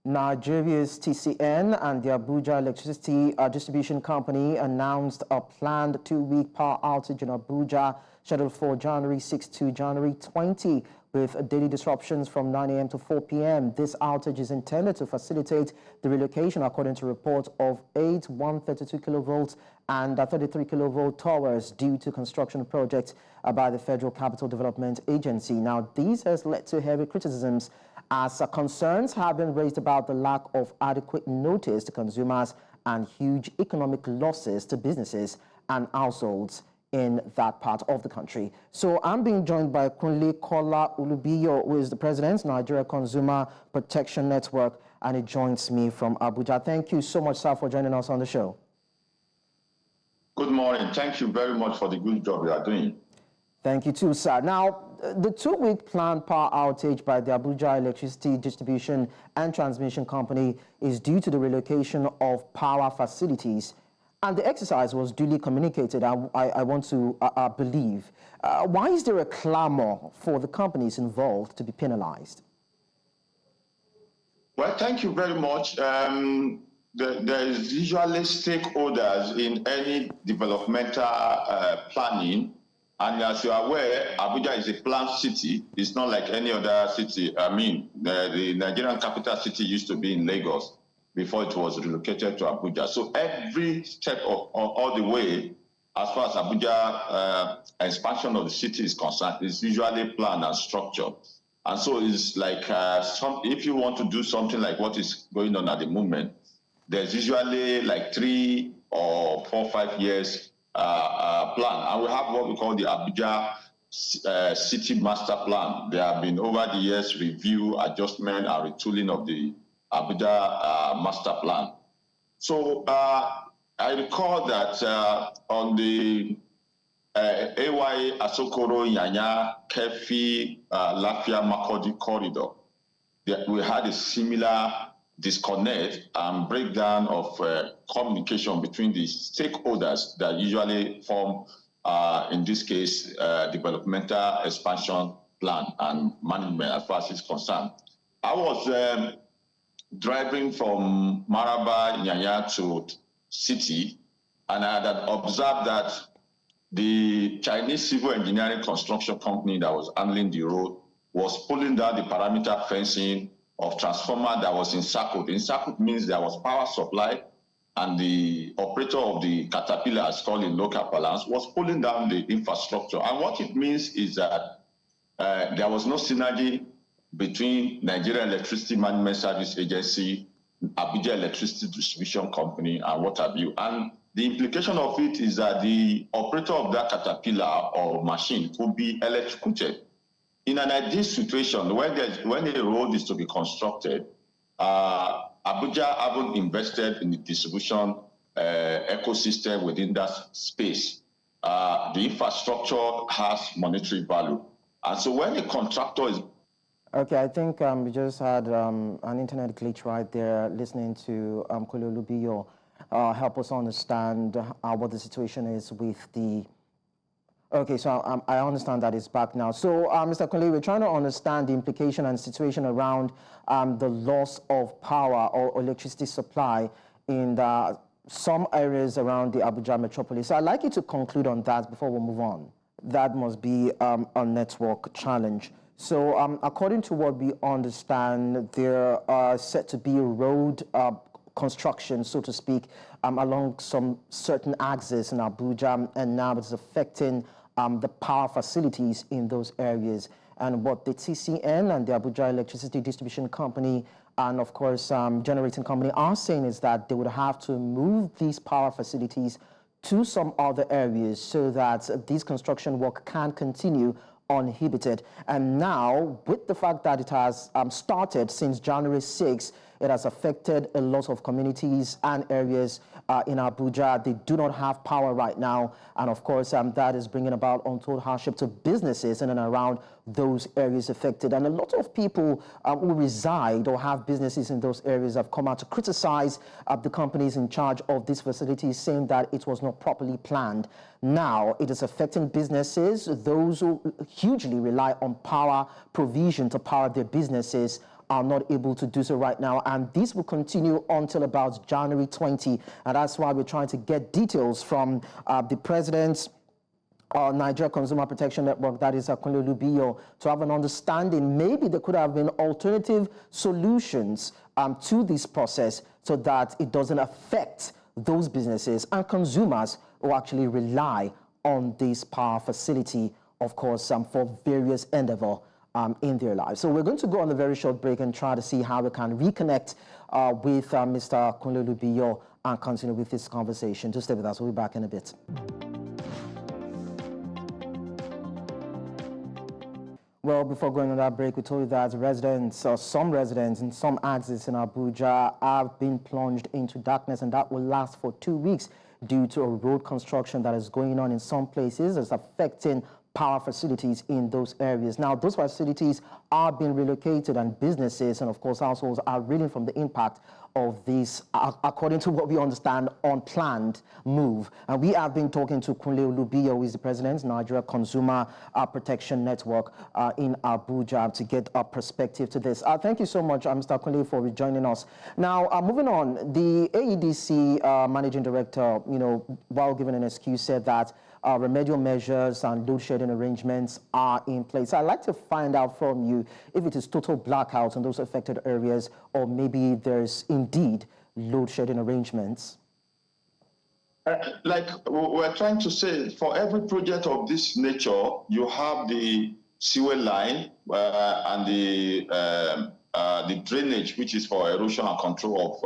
Nigeria's TCN and the Abuja Electricity Distribution Company announced a planned 2-week power outage in Abuja, scheduled for January 6 to January 20, with daily disruptions from 9 a.m. to 4 p.m. This outage is intended to facilitate the relocation, according to reports, of 8 132 kilovolts and 33 kilovolt towers due to construction projects by the Federal Capital Development Agency. Now, this has led to heavy criticisms as concerns have been raised about the lack of adequate notice to consumers and huge economic losses to businesses and households in that part of the country. So I'm being joined by Kunle Kola Olubiyo, who is the president, Nigeria Consumer Protection Network, and he joins me from Abuja. Thank you so much, sir, for joining us on the show. Good morning. Thank you very much for the good job you are doing. Thank you too, sir. Now, the 2-week planned power outage by the Abuja Electricity Distribution and Transmission Company is due to the relocation of power facilities. And the exercise was duly communicated, I want to believe. Why is there a clamor for the companies involved to be penalized? Well, thank you very much. There is usually stakeholders in any developmental planning. And as you are aware, Abuja is a planned city. It's not like any other city. I mean, the Nigerian capital city used to be in Lagos before it was relocated to Abuja. So every step of all the way, as far as Abuja expansion of the city is concerned, is usually planned and structured. And so it's like if you want to do something like what is going on at the moment, there's usually like 3 or 4, 5 years plan. And we have what we call the Abuja City Master Plan. There have been over the years review, adjustment, and retooling of the Abuja Master Plan. So I recall that on the AY Asokoro Yanya Kefi Lafia Makodi corridor, we had a similar disconnect and breakdown of communication between the stakeholders that usually form, in this case, developmental expansion plan and management as far as it's concerned. I was driving from Maraba, Nyanya to City, and I had observed that the Chinese civil engineering construction company that was handling the road was pulling down the perimeter fencing of transformer that was encircled. Encircled means there was power supply, and the operator of the Caterpillar, as called in local parlance, was pulling down the infrastructure. And what it means is that there was no synergy between Nigeria Electricity Management Service Agency, Abuja Electricity Distribution Company, and what have you. And the implication of it is that the operator of that Caterpillar or machine could be electrocuted. In an ideal situation, when a road is to be constructed, Abuja haven't invested in the distribution ecosystem within that space. The infrastructure has monetary value. And so when a contractor is... Okay, I think we just had an internet glitch right there, listening to Kunle Olubiyo help us understand what the situation is with the... Okay, so I understand that it's back now. So, Mr. Kunle, we're trying to understand the implication and situation around the loss of power or electricity supply in some areas around the Abuja metropolis. So I'd like you to conclude on that before we move on. That must be a network challenge. So, according to what we understand, there are set to be road construction, so to speak, along some certain axes in Abuja, and now it's affecting the power facilities in those areas. And what the TCN and the Abuja Electricity Distribution Company and, of course, generating company are saying is that they would have to move these power facilities to some other areas so that this construction work can continue uninhibited. And now, with the fact that it has started since January 6, it has affected a lot of communities and areas in Abuja. They do not have power right now. And of course, that is bringing about untold hardship to businesses in and around those areas affected. And a lot of people who reside or have businesses in those areas have come out to criticize the companies in charge of these facilities, saying that it was not properly planned. Now, it is affecting businesses, those who hugely rely on power provision to power their businesses are not able to do so right now. And this will continue until about January 20. And that's why we're trying to get details from the president's Nigeria Consumer Protection Network, that is Kunle Olubiyo, to have an understanding. Maybe there could have been alternative solutions to this process so that it doesn't affect those businesses and consumers who actually rely on this power facility, of course, for various endeavor in their lives. So we're going to go on a very short break and try to see how we can reconnect with Mr. Kunle Olubiyo and continue with this conversation. Just stay with us. We'll be back in a bit. Well, before going on that break, we told you that residents, or some residents in some axes in Abuja have been plunged into darkness, and that will last for 2 weeks due to a road construction that is going on in some places that's affecting power facilities in those areas. Now, those facilities are being relocated, and businesses and, of course, households are reeling from the impact of this, according to what we understand, unplanned move. And we have been talking to Kunle Olubiyo, who is the president of Nigeria Consumer Protection Network in Abuja, to get a perspective to this. Thank you so much, Mr. Kunle, for joining us. Now, moving on, the AEDC managing director, while giving an excuse, said that remedial measures and load shedding arrangements are in place. I'd like to find out from you if it is total blackouts in those affected areas, or maybe there's indeed load shedding arrangements. Like we're trying to say, for every project of this nature, you have the sewer line and the drainage, which is for erosion and control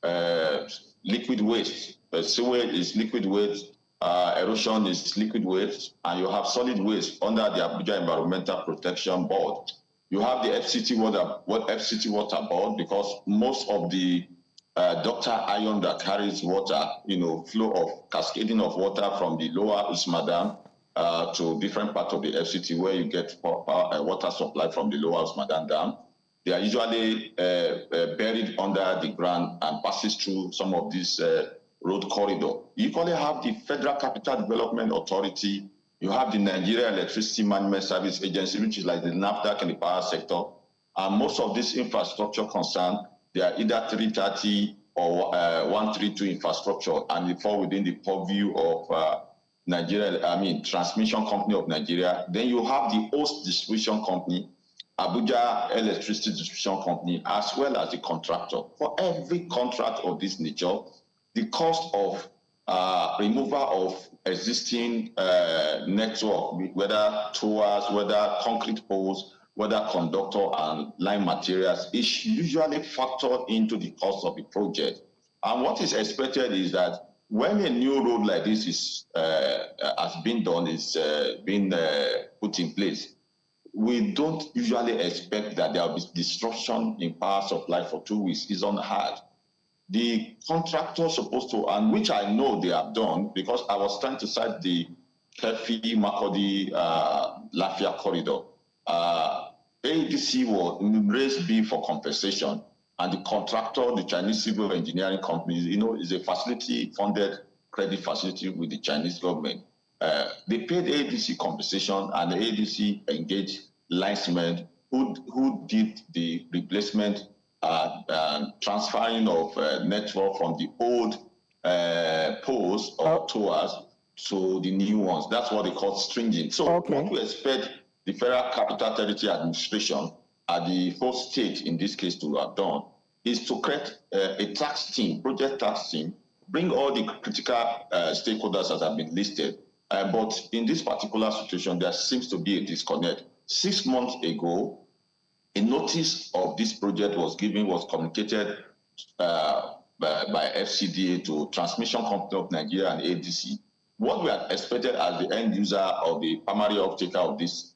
of liquid waste. Sewer is liquid waste. Erosion is liquid waste, and you have solid waste under the Abuja Environmental Protection Board. You have the FCT water board, because most of the ductile iron that carries water, flow of cascading of water from the lower Usma Dam to different parts of the FCT where you get water supply from the lower Usma Dam. They are usually buried under the ground and passes through some of these road corridor. You equally have the Federal Capital Development Authority. You have the Nigeria Electricity Management Service Agency, which is like the NAFDAC in the power sector. And most of this infrastructure concerned, they are either 330 or 132 infrastructure, and they fall within the purview of Transmission Company of Nigeria. Then you have the host distribution company, Abuja Electricity Distribution Company, as well as the contractor. For every contract of this nature, the cost of removal of existing network, whether towers, whether concrete poles, whether conductor and line materials, is usually factored into the cost of the project. And what is expected is that when a new road like this is has been done, is being put in place, we don't usually expect that there will be disruption in power supply for 2 weeks. It's unheard. The contractor supposed to, and which I know they have done, because I was trying to cite the Kefi Makodi Lafia corridor. AEDC will raise B for compensation, and the contractor, the Chinese civil engineering company, is a facility-funded credit facility with the Chinese government. They paid AEDC compensation, and the AEDC engaged linesmen who did the replacement transferring of network from the old poles or towers to the new ones. That's what they call stringing. So what we expect the Federal Capital Territory Administration at the whole state, in this case, to have done, is to create a tax team, project tax team, bring all the critical stakeholders that have been listed. But in this particular situation, there seems to be a disconnect. 6 months ago, a notice of this project was communicated by FCDA to Transmission Company of Nigeria and AEDC. What we are expected as the end user or the primary off-taker of this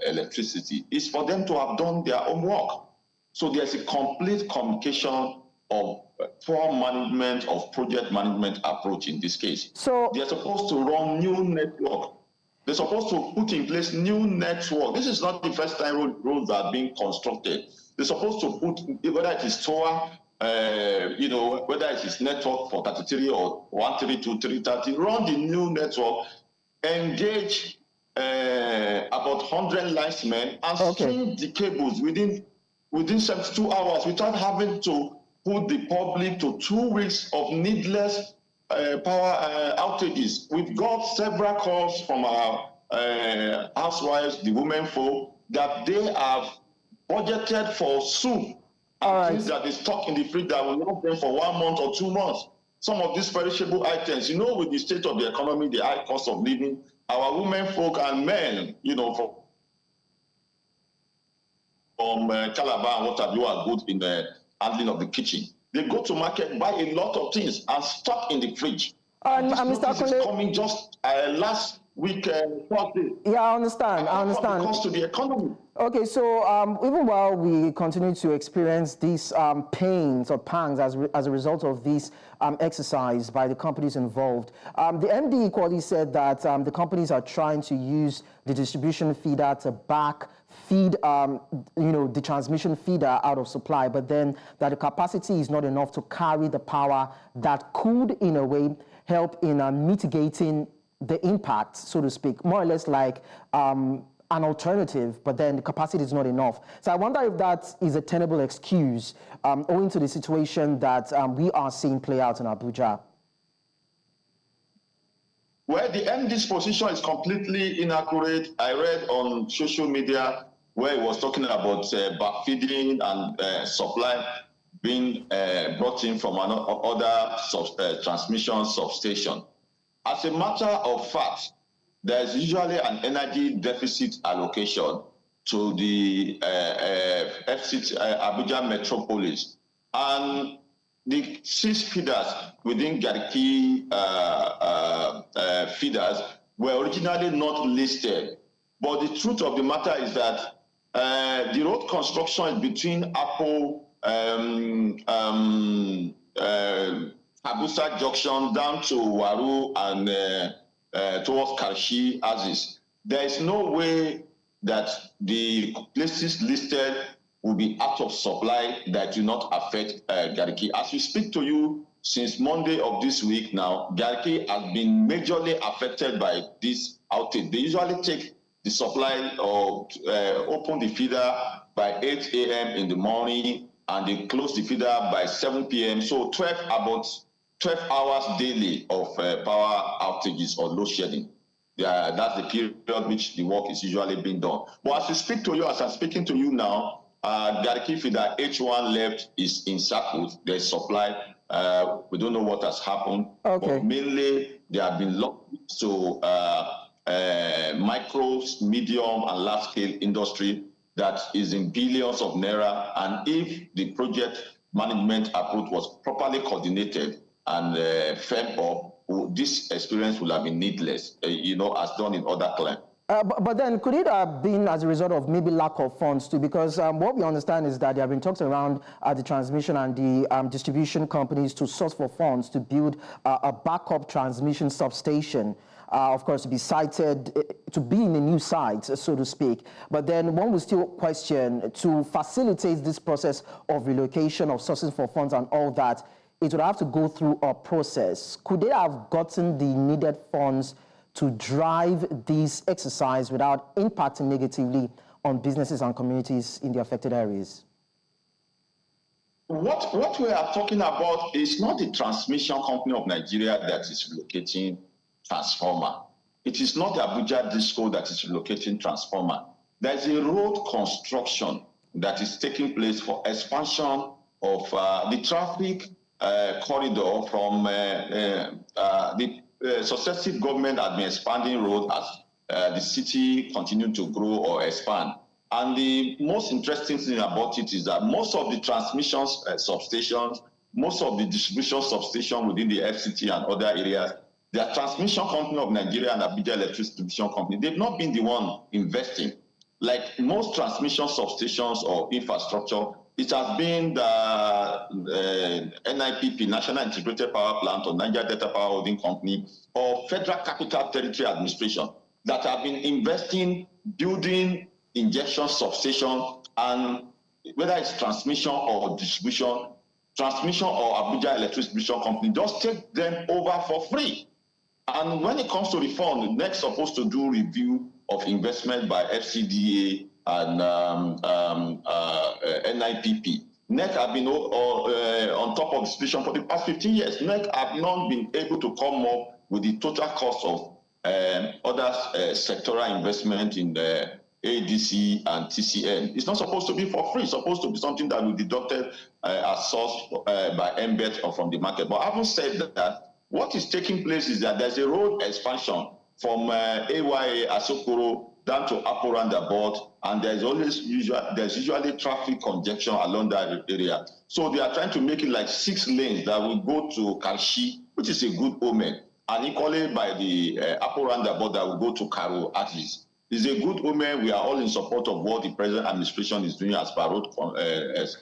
electricity is for them to have done their own work. So there's a complete communication of poor management of project management approach in this case. So they're supposed to run new network. They're supposed to put in place new network. This is not the first time roads are being constructed. They're supposed to put, whether it is tower, whether it is network for 33 or 132, 330, run the new network, engage about 100 linesmen, and string the cables within within 72 hours without having to put the public to 2 weeks of needless power outages. We've got several calls from our housewives, the women folk, that they have budgeted for soup and things that is stuck in the fridge that will last them for 1 month or 2 months. Some of these perishable items, with the state of the economy, the high cost of living, our women folk and men, from Calabar and what have you, are good in the handling of the kitchen. They go to market, buy a lot of things and stock in the fridge. Mr. This is coming just last week, Thursday. Yeah, I understand. What cost to the economy? Okay, so even while we continue to experience these pains or pangs as a result of this exercise by the companies involved, the MD equally said that the companies are trying to use the distribution feeder to feed the transmission feeder out of supply, but then that the capacity is not enough to carry the power that could, in a way, help in mitigating the impact, so to speak, more or less like an alternative, but then the capacity is not enough. So I wonder if that is a tenable excuse owing to the situation that we are seeing play out in Abuja. Well, the MD's position is completely inaccurate. I read on social media where he was talking about backfeeding and supply being brought in from other transmission substation. As a matter of fact, there is usually an energy deficit allocation to the FCT, Abuja metropolis, and the 6 feeders within Garki feeders were originally not listed. But the truth of the matter is that the road construction is between Abuja Junction down to Waru and towards Karshi Aziz. There is no way that the places listed will be out of supply that do not affect Garki. As we speak to you, since Monday of this week now, Garki has been majorly affected by this outage. They usually take the supply or open the feeder by 8 a.m. in the morning, and they close the feeder by 7 p.m. So about 12 hours daily of power outages or load shedding. That's the period which the work is usually being done. But as we speak to you, as I'm speaking to you now, Garki feeder H1 left is in circles. There's supply. We don't know what has happened. Okay. But mainly, they have been locked to micro, medium, and large-scale industry that is in billions of naira. And if the project management approach was properly coordinated and firmed up, this experience will have been needless, as done in other climes. But then could it have been as a result of maybe lack of funds too? Because what we understand is that there have been talks around the transmission and the distribution companies to source for funds to build a backup transmission substation, of course, to be sited, to be in a new site, so to speak. But then one will still question, to facilitate this process of relocation, of sourcing for funds and all that, it would have to go through a process. Could they have gotten the needed funds to drive this exercise without impacting negatively on businesses and communities in the affected areas? What we are talking about is not the transmission company of Nigeria that is relocating transformer. It is not the Abuja Disco that is relocating transformer. There's a road construction that is taking place for expansion of the traffic corridor from the successive government has been expanding road as the city continued to grow or expand. And the most interesting thing about it is that most of the transmission substations, most of the distribution substations within the FCT and other areas, the transmission company of Nigeria and Abuja Electricity Distribution Company, they've not been the one investing. Like most transmission substations or infrastructure, it has been the NIPP, National Integrated Power Plant, or Niger Delta Power Holding Company, or Federal Capital Territory Administration that have been investing, building injection substation, and whether it's transmission or distribution, transmission or Abuja Electricity Distribution Company, just take them over for free. And when it comes to reform, the next supposed to do review of investment by FCDA and NIPP. NEC have been on top of the situation for the past 15 years. NEC have not been able to come up with the total cost of other sectoral investment in the AEDC and TCN. It's not supposed to be for free. It's supposed to be something that will be deducted as sourced by MBET or from the market. But having said that, what is taking place is that there's a road expansion from AYA Asokoro down to Apo roundabout, and there's usually traffic congestion along that area. So they are trying to make it like 6 lanes that will go to Karshi, which is a good omen, and equally by the Apo roundabout that will go to Karo at least. It's a good omen. We are all in support of what the present administration is doing as per road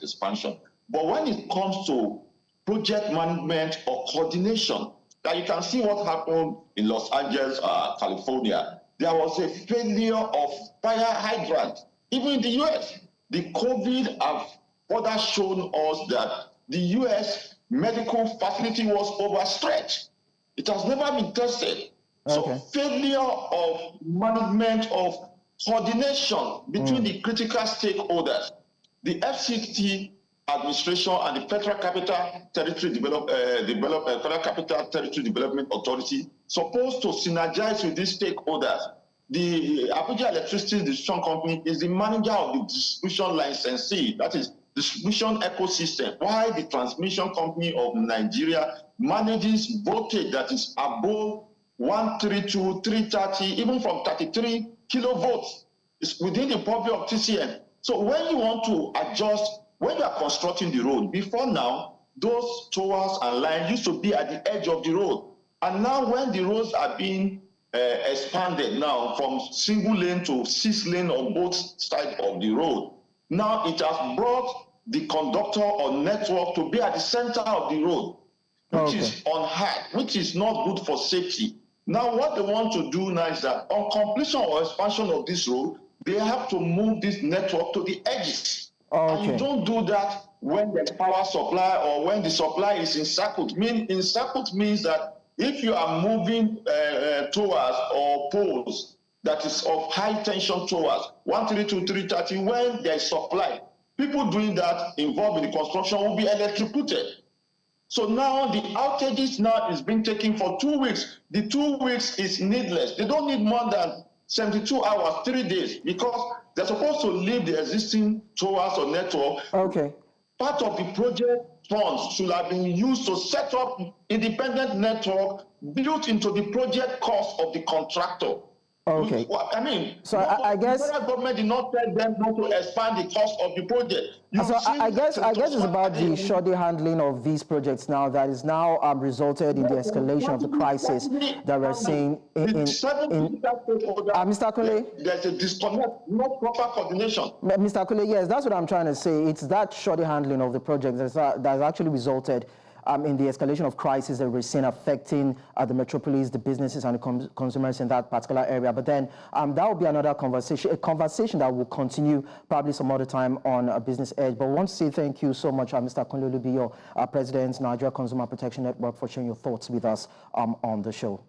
expansion. But when it comes to project management or coordination, that you can see what happened in Los Angeles, California. There was a failure of fire hydrant. Even in the US, the COVID have further shown us that the US medical facility was overstretched. It has never been tested. So failure of management of coordination between the critical stakeholders, the FCT administration and the Federal Capital Territory Federal Capital Territory Development Authority supposed to synergize with these stakeholders. The Abuja Electricity Distribution Company is the manager of the distribution licensee, that is distribution ecosystem, while the transmission company of Nigeria manages voltage that is above 132, 330, even from 33 kilovolts. It's within the purview of TCN. So when you want to adjust, when you are constructing the road, before now, those towers and lines used to be at the edge of the road. And now when the roads are being expanded now from single lane to 6 lane on both sides of the road, now it has brought the conductor or network to be at the center of the road, which is unhard, which is not good for safety. Now what they want to do now is that on completion or expansion of this road, they have to move this network to the edges. And you don't do that when there's power supply or when the supply is in circuit. In circuit means that if you are moving towers or poles that is of high tension towers, 132, 330, when there's supply, people doing that involved in the construction will be electrocuted. So now the outages now is being taken for 2 weeks. The 2 weeks is needless. They don't need more than 72 hours, 3 days, because they're supposed to leave the existing towers or network. Part of the project funds should have been used to set up independent network built into the project cost of the contractor. I mean, so I guess the federal government did not tell them not to expand the cost of the project. So I guess it's about the shoddy handling of these projects now that is now resulted in the escalation of the crisis that we're seeing in Mr. Kunle. There's a disconnect, not proper coordination. Mr. Kunle, yes, that's what I'm trying to say. It's that shoddy handling of the project that has actually resulted in the escalation of crisis that we're seeing affecting the metropolis, the businesses and the consumers in that particular area. But then that will be another conversation, a conversation that will continue probably some other time on Business Edge. But we want to say thank you so much, Mr. Kunle Olubiyo, President, Nigeria Consumer Protection Network, for sharing your thoughts with us on the show.